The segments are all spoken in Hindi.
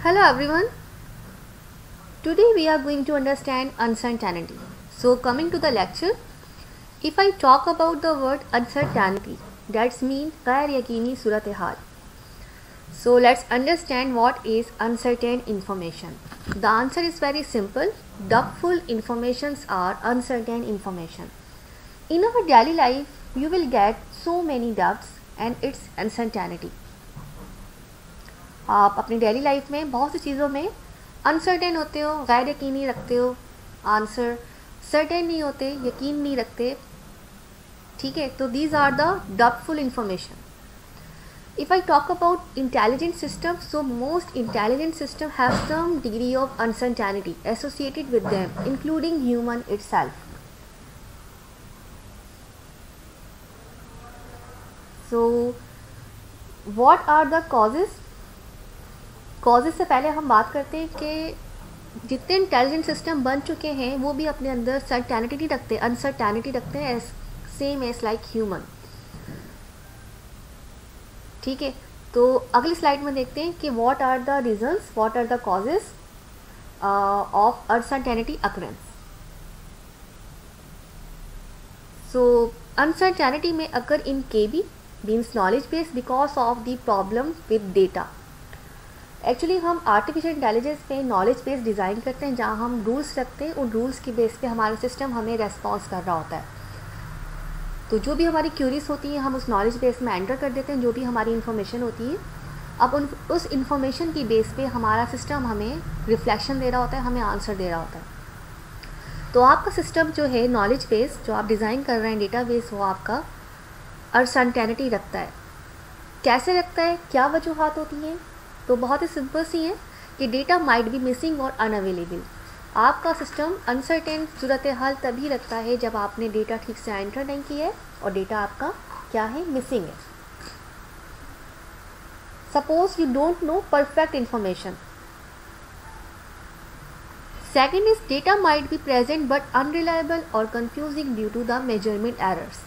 Hello everyone. Today we are going to understand uncertainty. So coming to the lecture, if I talk about the word uncertainty, that means गैर यकीनी सूरत हाल. So let's understand what is uncertain information. The answer is very simple. Doubtful informations are uncertain information. In our daily life, you will get so many doubts and its uncertainty. आप अपनी डेली लाइफ में बहुत सी चीज़ों में अनसर्टेन होते हो, गैर यकीनी रखते हो, आंसर सर्टेन नहीं होते, यकीन नहीं रखते. ठीक है, तो these are the doubtful information. If I talk about intelligent systems, so most intelligent systems have some degree of uncertainty associated with them, including human itself. So, what are the causes? Causes से पहले हम बात करते हैं कि जितने इंटेलिजेंट सिस्टम बन चुके हैं वो भी अपने अंदर सर्टेनिटी रखते हैं, अनसर्टेनिटी रखते हैं, सेम एज लाइक ह्यूमन. ठीक है, तो अगली स्लाइड में देखते हैं कि what are the reasons, what are the causes of uncertainty occurrence. So uncertainty में occur in KB means knowledge base because of the problem with data. Actually हम आर्टिफिशियल इंटेलिजेंस पे नॉलेज बेस डिज़ाइन करते हैं जहाँ हम रूल्स रखते हैं, उन रूल्स की बेस पे हमारा सिस्टम हमें रेस्पॉन्स कर रहा होता है. तो जो भी हमारी क्यूरीज होती हैं हम उस नॉलेज बेस में एंटर कर देते हैं, जो भी हमारी इन्फॉर्मेशन होती है. अब उस इन्फॉर्मेशन की बेस पे हमारा सिस्टम हमें रिफ्लेक्शन दे रहा होता है, हमें आंसर दे रहा होता है. तो आपका सिस्टम जो है नॉलेज बेस जो आप डिज़ाइन कर रहे हैं डेटा बेस, वो आपका अनसर्टेनिटी रखता है. कैसे रखता है, क्या वजूहात होती हैं? तो बहुत ही सिंपल सी है कि डेटा माइट बी मिसिंग और अनअवेलेबल. आपका सिस्टम अनसर्टेन सूरत हाल तभी रखता है जब आपने डेटा ठीक से एंटर नहीं किया है और डेटा आपका क्या है, मिसिंग है. Suppose you don't know perfect information. Second is data might be present but unreliable और confusing due to the measurement errors.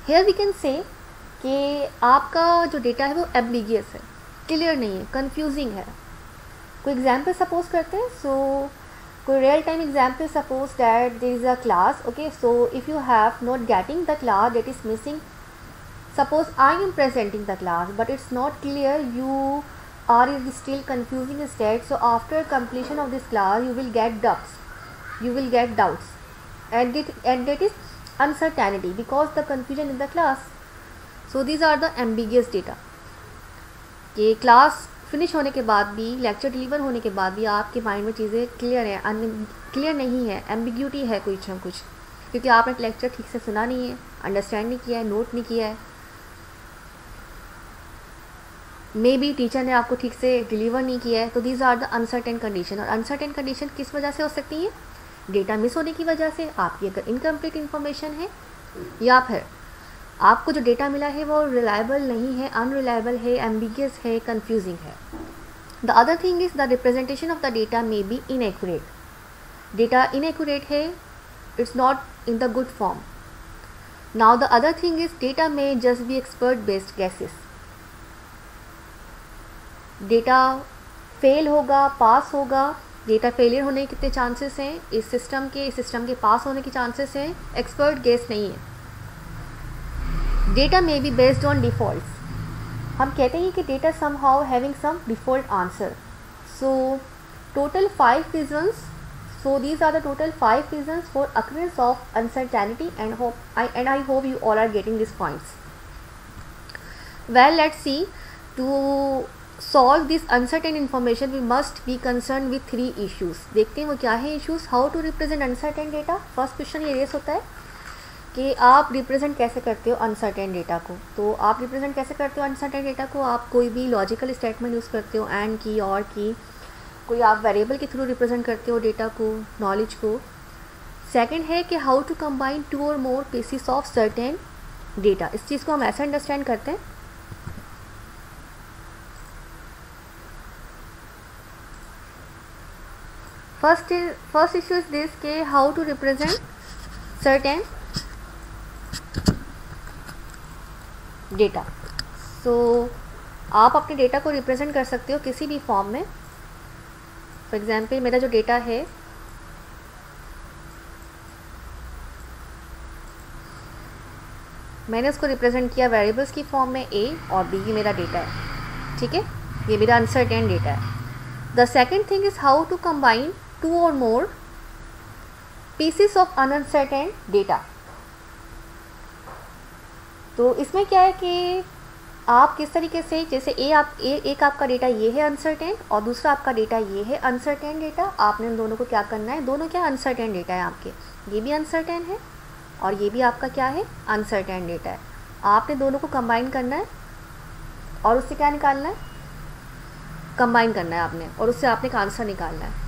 Here we can say कि आपका जो डेटा है वो एम्बिगियस है, क्लियर नहीं है, कंफ्यूजिंग है. कोई एग्जाम्पल सपोज करते हैं. सो कोई real time example suppose that there is a class. Okay, so if you have not getting the class that is missing. Suppose I am presenting the class but it's not clear, you are still confusing state. So after completion of this class you will get doubts and that is uncertainty because the confusion in the class. So these are the ambiguous data. कि क्लास फिनिश होने के बाद भी, लेक्चर डिलीवर होने के बाद भी आपके माइंड में चीज़ें क्लियर है, क्लियर नहीं है, एम्बिग्यूटी है कुछ ना कुछ, क्योंकि आपने लेक्चर ठीक से सुना नहीं है, अंडरस्टैंड नहीं किया है, नोट नहीं किया है. मे बी टीचर ने आपको ठीक से डिलीवर नहीं किया है. तो these are the uncertain condition. और अनसर्टेन कंडीशन किस वजह से हो सकती है? डेटा मिस होने की वजह से, आपकी अगर इनकम्प्लीट इन्फॉर्मेशन है, या फिर आपको जो डेटा मिला है वो रिलायबल नहीं है, अनरिलायबल है, एम्बिगियस है, कंफ्यूजिंग है. The other thing is the representation of the data may be inaccurate. Data inaccurate है, it's not in the good form. Now the other thing is data में just be expert based guesses. Data fail होगा, पास होगा. डेटा फेलियर होने के कितने चांसेस हैं? इस सिस्टम के पास होने के चांसेस हैं, एक्सपर्ट गेस नहीं है. डेटा में बी बेस्ड ऑन डिफ़ॉल्ट्स. हम कहते हैं कि data somehow having some default answer. So total 5 reasons. So these are the total 5 reasons for occurrence of uncertainty and I hope you all are getting these points. Well, let's see. To solve this uncertain information we must be concerned with 3 issues. देखते हैं वो क्या है issues. How to represent uncertain data. First question ये रेस होता है कि आप रिप्रेजेंट कैसे करते हो अनसर्टेन डेटा को. तो आप रिप्रेजेंट कैसे करते हो अनसर्टेन डेटा को? आप कोई भी लॉजिकल स्टेटमेंट यूज़ करते हो, एंड की, और की, कोई आप वेरिएबल के थ्रू रिप्रेजेंट करते हो डेटा को, नॉलेज को. सेकंड है कि how to combine 2 or more pieces of certain data. इस चीज़ को हम ऐसे अंडरस्टैंड करते हैं. फर्स्ट इशू इज दिस के how to represent certain data. So आप अपने डेटा को रिप्रेजेंट कर सकते हो किसी भी फॉर्म में। फॉर एग्जांपल मेरा जो डेटा है मैंने उसको रिप्रेजेंट किया वेरिएबल्स की फॉर्म में, ए और बी मेरा डेटा है, ठीक है, ये मेरा अनसर्टेन डेटा है। The second thing is how to combine two or more pieces of uncertain data. तो इसमें क्या है कि आप किस तरीके से, जैसे एक आपका डेटा ये है अनसर्टेन और दूसरा आपका डेटा ये है अनसर्टेन डेटा, आपने इन दोनों को क्या करना है, दोनों क्या अनसर्टेन डेटा है आपके, ये भी अनसर्टेन है और ये भी आपका क्या है अनसर्टेन डेटा है। आपने दोनों को कंबाइन करना है और उससे क्या निकालना है, कंबाइन करना है आपने और उससे आपने एक आंसर निकालना है।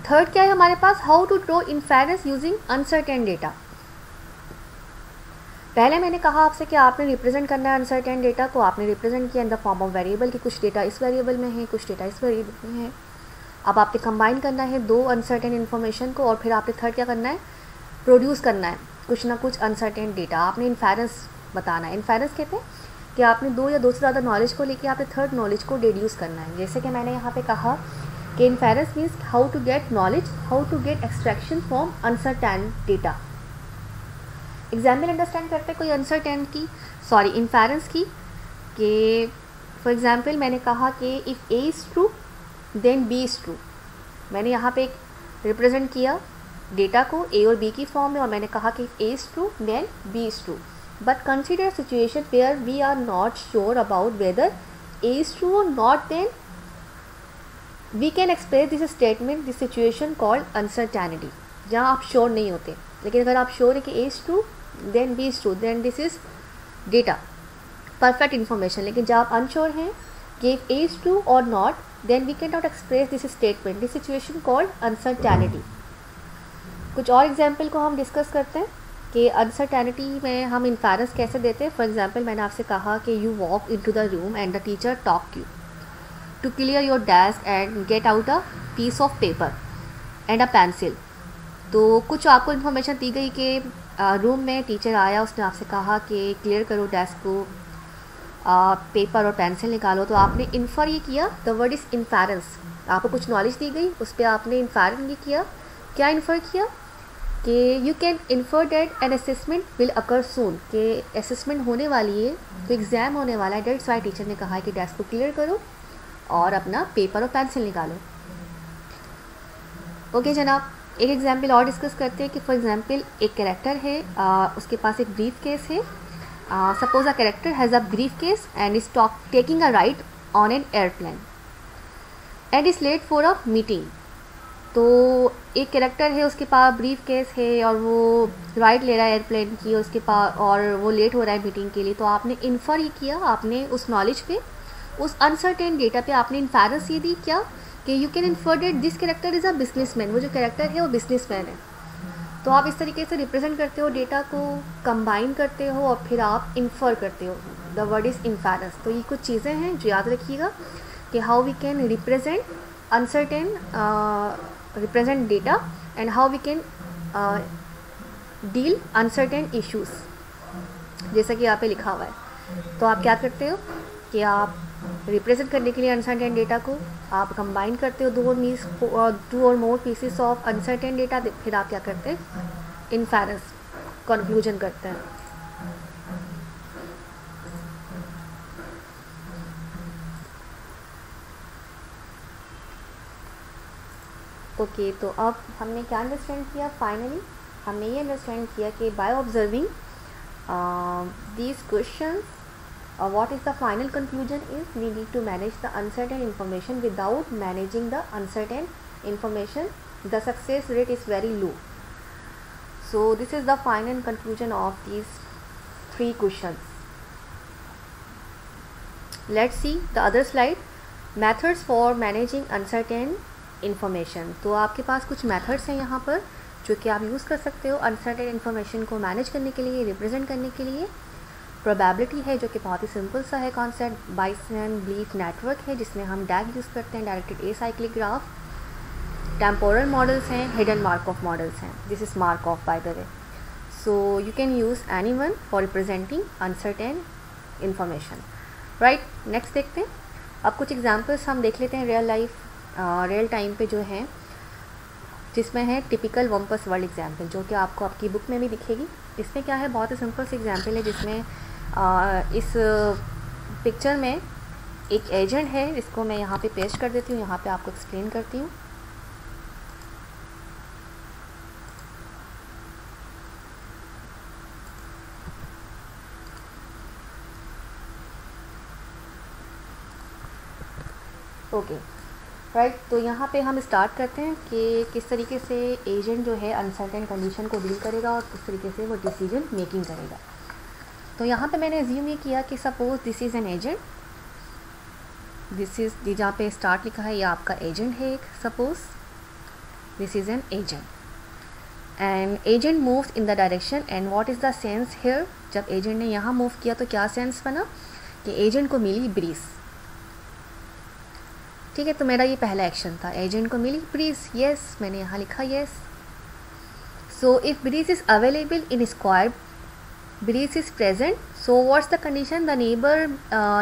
थर्ड क्या है हमारे पास, how to draw inference using uncertain data. पहले मैंने कहा आपसे कि आपने रिप्रेजेंट करना है अनसर्टेन डेटा को, आपने रिप्रेजेंट किया in the form of variable कि कुछ डेटा इस वेरिएबल में है, कुछ डेटा इस वेरिएबल में है। अब आपने कंबाइन करना है दो अनसर्टेन इन्फॉर्मेशन को और फिर आपने थर्ड क्या करना है, प्रोड्यूस करना है कुछ ना कुछ अनसर्टेन डेटा। आपने इन्फेरेंस बताना है। इन्फेरेंस कहते हैं कि आपने दो या दो से ज़्यादा नॉलेज को लेके आपने थर्ड नॉलेज को डिड्यूस करना है। जैसे कि मैंने यहाँ पे कहा कि inference means how to get knowledge, how to get extraction from uncertain data. Example understand करते हैं कोई अनसर्टेन की, सॉरी इन्फेरेंस की, कि फॉर एग्जाम्पल मैंने कहा कि if A is true then B is true. मैंने यहाँ पे एक रिप्रेजेंट किया डेटा को ए और बी की फॉर्म में और मैंने कहा कि if A is true then B is true, but consider situation where we are not sure about whether A is true और not, then we can express this statement this situation called uncertainty. जहाँ आप श्योर नहीं होते, लेकिन अगर आप श्योर है कि A is true then B is true, then this is data perfect information. लेकिन जब आप अनश्योर हैं कि इफ ए इज़ ट्रू और not, then we can not express this statement this situation called uncertainty. कुछ और एग्जाम्पल को हम डिस्कस करते हैं कि अनसर्टेनिटी में हम इन्फेरेंस कैसे देते हैं। फॉर एग्जाम्पल मैंने आपसे कहा कि you walk into the room and the teacher talk you to clear your desk and get out a piece of paper and a pencil. तो कुछ आपको इन्फॉर्मेशन दी गई कि रूम में टीचर आया, उसने आपसे कहा कि क्लियर करो डेस्क को, पेपर और पेंसिल निकालो। तो आपने इन्फर ये किया, द वर्ड इज़ इन्फेरेंस। आपको कुछ नॉलेज दी गई, उस पर आपने इन्फर ये किया। क्या इन्फर किया कि you can infer that an assessment will occur soon, कि असेसमेंट होने वाली है, तो एग्ज़ाम होने वाला है, डेट्स वाई टीचर ने कहा है कि डेस्क को क्लियर करो और अपना पेपर और पेंसिल निकालो। ओके जनाब, एक एग्जाम्पल और डिस्कस करते हैं कि फॉर एग्जाम्पल एक कैरेक्टर है, उसके पास एक ब्रीफ केस है। Suppose a character has a briefcase and is taking a ride on an airplane and is late for a meeting. तो एक कैरेक्टर है, उसके पास ब्रीफ केस है और वो राइड ले रहा है एयरप्लेन की, उसके पास, और वो लेट हो रहा है मीटिंग के लिए। तो आपने इन्फर ये किया, आपने उस नॉलेज पे, उस अनसर्टेन डेटा पे आपने इन्फेरेंस ये दी क्या कि you can infer that this character is a businessman. वो जो कैरेक्टर है वो बिजनेसमैन है। तो आप इस तरीके से रिप्रेजेंट करते हो, डेटा को कंबाइन करते हो और फिर आप इन्फर करते हो। The word is inference. तो ये कुछ चीज़ें हैं जो याद रखिएगा कि how we can represent uncertain represent data and how we can deal uncertain issues, जैसा कि यहाँ पे लिखा हुआ है। तो आप क्या करते हो कि आप रिप्रेजेंट करने के लिए अनसर्टेन डेटा को आप कंबाइन करते हो, to or more pieces of uncertain data, फिर आप क्या करते हैं, इन्फेरेंस कंक्लूजन करते हैं। ओके, तो अब हमने क्या अंडरस्टैंड किया, फाइनली हमने ये अंडरस्टैंड किया कि by observing these questions what is the final conclusion is we need to manage the uncertain information. Without managing the uncertain information, the success rate is very low. So this is the final conclusion of these 3 questions. Let's see the other slide. Methods for managing uncertain information. तो आपके पास कुछ methods हैं यहाँ पर जो कि आप यूज़ कर सकते हो uncertain information को manage करने के लिए, represent करने के लिए। प्रोबेबिलिटी है जो कि बहुत ही सिंपल सा है कॉन्सेप्ट। बाइसेन बिलीफ नेटवर्क है जिसमें हम डैग यूज़ करते हैं, directed acyclic graph. Temporal models हैं, हिडन मार्कऑफ मॉडल्स हैं, this is Markov by the way. So you can use anyone for representing uncertain information, right? Next देखते हैं. अब कुछ एग्जाम्पल्स हम देख लेते हैं रियल टाइम पे जो है, जिसमें है टिपिकल वम्पस वर्ड एग्जाम्पल, जो कि आपको आपकी बुक में भी दिखेगी. इसमें क्या है, बहुत ही सिंपल सी एग्जाम्पल है, जिसमें इस पिक्चर में एक एजेंट है. इसको मैं यहाँ पे पेस्ट कर देती हूँ, यहाँ पे आपको एक्सप्लेन करती हूँ. Okay right. तो यहाँ पे हम स्टार्ट करते हैं कि किस तरीके से एजेंट जो है अनसर्टेन कंडीशन को डील करेगा और किस तरीके से वो डिसीजन मेकिंग करेगा. तो यहाँ पे मैंने एज्यूम ये किया कि suppose this is an agent. This is जहाँ पे स्टार्ट लिखा है, ये आपका एजेंट है एक. Suppose this is an agent and agent moves in the direction. And what is the sense here. जब एजेंट ने यहाँ मूव किया तो क्या सेंस बना कि एजेंट को मिली ब्रीज. ठीक है, तो मेरा ये पहला एक्शन था, एजेंट को मिली ब्रीज. येस, मैंने यहाँ लिखा yes. So if breeze is available in square, breeze is present, so what's the condition, the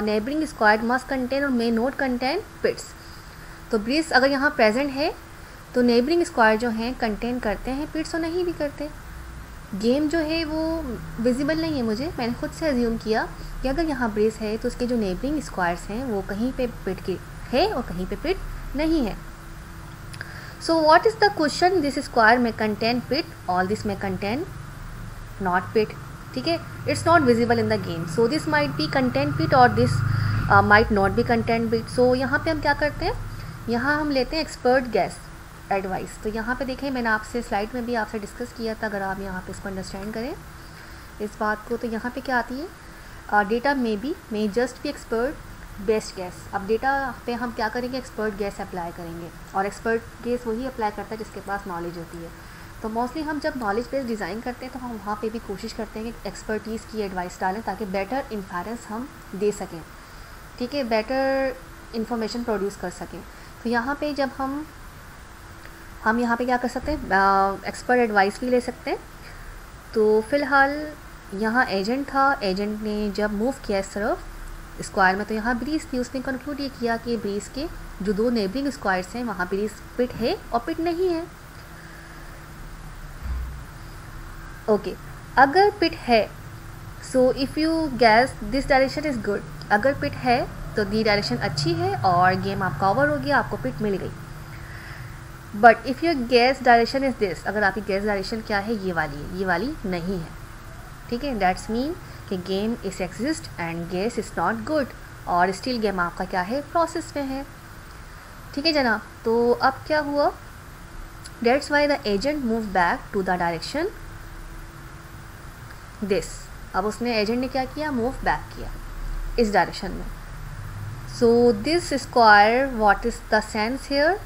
neighbouring square must contain or may not contain पिट्स. तो ब्रीज अगर यहाँ प्रेजेंट है तो नेबरिंग स्क्वायर जो हैं कंटेन करते हैं पिट्स और नहीं भी करते. गेम जो है वो विजिबल नहीं है मुझे, मैंने खुद से एज्यूम किया कि अगर यहाँ ब्रीज है तो उसके जो नेबरिंग स्क्वायर्स हैं वो कहीं पे पिट के है और कहीं पे पिट नहीं है. So what is the question, this square में कंटेन पिट, ऑल दिस में कंटेन नॉट पिट. ठीक है, it's not visible in the game, so this might be contain pit और this might not be contain pit. So यहाँ पे हम क्या करते हैं, यहाँ हम लेते हैं एक्सपर्ट गैस एडवाइस. तो यहाँ पे देखें, मैंने आपसे स्लाइड में भी आपसे डिस्कस किया था, अगर आप यहाँ पे इसको अंडरस्टैंड करें इस बात को. तो यहाँ पे क्या आती है, data may just be expert best gas. अब डेटा पे हम क्या करेंगे, एक्सपर्ट गैस अप्लाई करेंगे, और एक्सपर्ट गैस वही अप्लाई करता है जिसके पास नॉलेज होती है. तो मोस्टली हम जब नॉलेज बेस्ड डिज़ाइन करते हैं तो हम वहाँ पे भी कोशिश करते हैं कि एक्सपर्टीज़ की एडवाइस डालें ताकि बेटर इन्फेरेंस हम दे सकें. ठीक है, बेटर इन्फॉर्मेशन प्रोड्यूस कर सकें. तो यहाँ पे जब हम यहाँ पे क्या कर सकते हैं, एक्सपर्ट एडवाइस भी ले सकते हैं. तो फ़िलहाल यहाँ एजेंट था, एजेंट ने जब मूव किया इस तरफ स्क्वायर में तो यहाँ ब्रीज थी. उसने कंक्लूड ये किया कि ब्रीज के जो दो नेबरिंग स्क्वायर्स हैं वहाँ ब्रीज पिट है और पिट नहीं है. ओके, अगर पिट है, सो if you gas this direction is good. अगर पिट है तो दी डायरेक्शन अच्छी है और गेम आपका ओवर हो गया, आपको पिट मिल गई. But if your gas direction is this, अगर आपकी गैस डायरेक्शन क्या है, ये वाली है, ये वाली नहीं है. ठीक है, दैट्स मीन कि game is exist and guess is not good, और स्टिल गेम आपका क्या है, प्रोसेस में है. ठीक है जनाब. तो अब क्या हुआ, that's why the agent move back to the direction this. अब उसने एजेंट ने क्या किया, मूव बैक किया इस डायरेक्शन में. So this square, what is the sense here,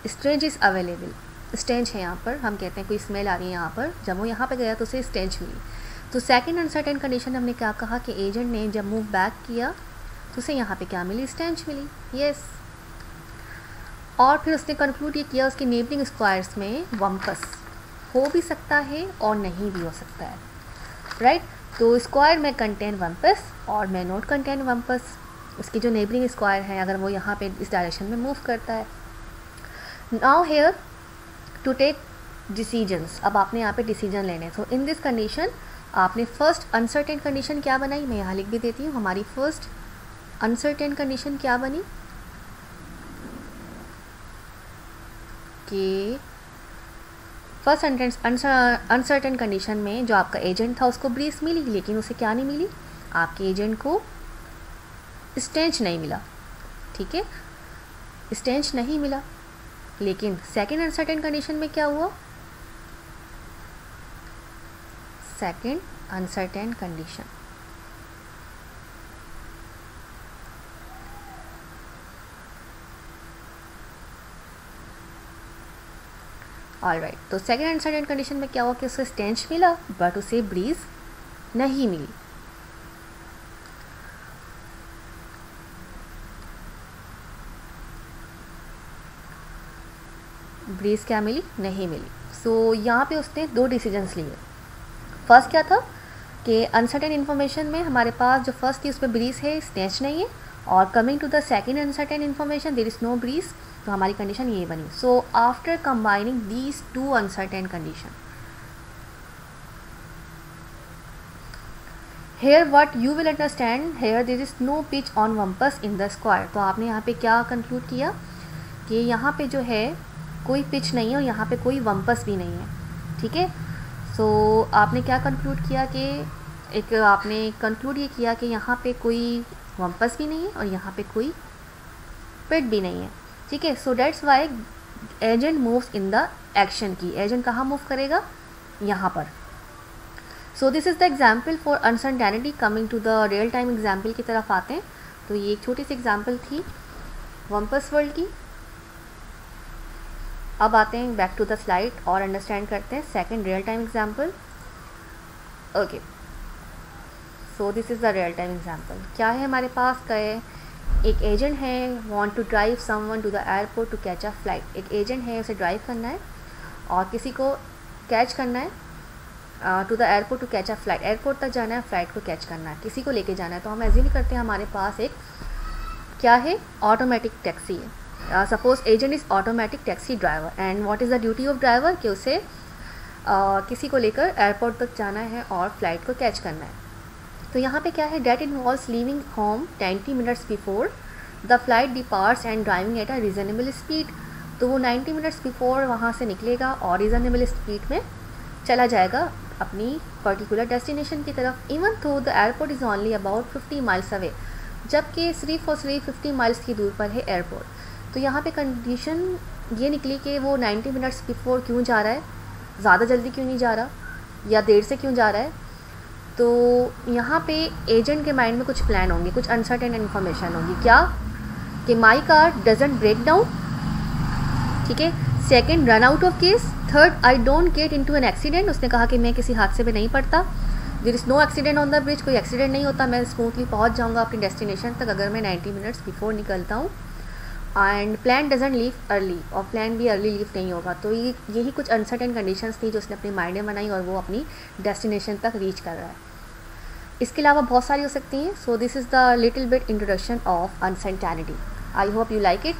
Strange is available. Strange है यहाँ पर, हम कहते हैं कोई स्मेल आ रही है यहाँ पर, जब वो यहाँ पर गया तो उसे स्टेंज मिली. तो सेकंड अनसर्टेन कंडीशन हमने क्या कहा कि एजेंट ने जब मूव बैक किया तो उसे यहाँ पे क्या मिली, स्टेंच मिली. येस. और फिर उसने कंक्लूड ये किया उसके नेबरिंग स्क्वायर्स में वम्पस हो भी सकता है और नहीं भी हो सकता है. राइट. तो स्क्वायर में कंटेन वम्पस और में नॉट कंटेन वम्पस. उसकी जो नेबरिंग स्क्वायर है अगर वो यहाँ पे इस डायरेक्शन में मूव करता है. Now here to take decisions. अब आपने यहाँ पे डिसीजन लेने. सो इन दिस कंडीशन आपने फर्स्ट अनसर्टेन कंडीशन क्या बनाई, मैं यहाँ लिख भी देती हूँ. हमारी फर्स्ट अनसर्टेन कंडीशन क्या बनी कि फर्स्ट अनसर्टेन कंडीशन में जो आपका एजेंट था उसको ब्रीज मिली, लेकिन उसे क्या नहीं मिली, आपके एजेंट को स्टेंच नहीं मिला. ठीक है, स्टेंच नहीं मिला. लेकिन सेकंड अनसर्टेन कंडीशन में क्या हुआ, सेकंड अनसर्टेन कंडीशन, ऑलराइट. तो सेकंड अनसर्टेन कंडीशन में क्या हुआ कि उसे स्टेंच मिला बट उसे ब्रीज नहीं मिली. ब्रीज क्या मिली, नहीं मिली. सो यहाँ पे उसने दो डिसीजंस लिए. फर्स्ट क्या था कि अनसर्टेन इन्फॉर्मेशन में हमारे पास जो फर्स्ट थी उसमें ब्रीज है, स्नेच नहीं है, और coming to the second uncertain information there is no breeze, तो हमारी कंडीशन ये बनी. So after combining these two uncertain condition, here what you will understand, here there is no pit on wumpus in the square. तो आपने यहाँ पे क्या कंक्लूड किया कि यहाँ पे जो है कोई पिच नहीं है और यहाँ पे कोई वम्पस भी नहीं है. ठीक है, सो आपने क्या कंक्लूड किया कि आपने कंक्लूड ये किया कि यहाँ पे कोई वम्पस भी नहीं है और यहाँ पे कोई पिट भी नहीं है. ठीक है, so that's why agent moves in the action की. एजेंट कहाँ मूव करेगा, यहाँ पर. So this is the example for uncertainty. Coming to the real time example की तरफ आते हैं. तो ये एक छोटी सी एग्जाम्पल थी वम्पस वर्ल्ड की. अब आते हैं बैक टू द स्लाइड और अंडरस्टैंड करते हैं second real time example. Okay, so this is the real time example. क्या है हमारे पास एक एजेंट है, want to drive someone to the airport to catch a flight. एक एजेंट है, उसे ड्राइव करना है और किसी को कैच करना है to the airport to catch a flight. Airport तक जाना है, फ्लाइट को कैच करना है, किसी को लेके जाना है. तो हम एज्यूम करते हैं हमारे पास एक क्या है, ऑटोमेटिक टैक्सी है. Suppose agent is automatic taxi driver and what is the duty of driver कि उसे किसी को लेकर एयरपोर्ट तक जाना है और फ्लाइट को कैच करना है. तो यहाँ पे क्या है, that involves leaving home 90 minutes before the flight departs and driving at a reasonable speed. तो वो 90 मिनट्स बिफोर वहाँ से निकलेगा और रीजनेबल स्पीड में चला जाएगा अपनी पर्टिकुलर डेस्टिनेशन की तरफ. इवन थो the airport is only about 50 miles away, जबकि सिर्फ और सिर्फ 50 माइल्स की दूर पर है एयरपोर्ट. तो यहाँ पे कंडीशन ये निकली कि वो 90 मिनट्स बिफोर क्यों जा रहा है, ज़्यादा जल्दी क्यों नहीं जा रहा या देर से क्यों जा रहा है. तो यहाँ पे एजेंट के माइंड में कुछ प्लान होंगे, कुछ अनसर्टेन इन्फॉर्मेशन होगी. क्या कि my car doesn't break down. ठीक है, second run out of case. Third I don't get into an accident. उसने कहा कि मैं किसी हादसे में नहीं पड़ता. There is no accident on the bridge. कोई एक्सीडेंट नहीं होता, मैं स्मूथली पहुँच जाऊँगा अपनी डेस्टिनेशन तक अगर मैं 90 मिनट्स बिफोर निकलता हूँ. And plan doesn't leave early, और प्लान भी अर्ली लीव नहीं होगा. तो यही कुछ अनसर्टेन कंडीशंस थी जो उसने अपने माइंड में बनाई और वो अपनी डेस्टिनेशन तक रीच कर रहा है. इसके अलावा बहुत सारी हो सकती हैं. सो this is the little bit introduction of uncertainty. I hope you like it.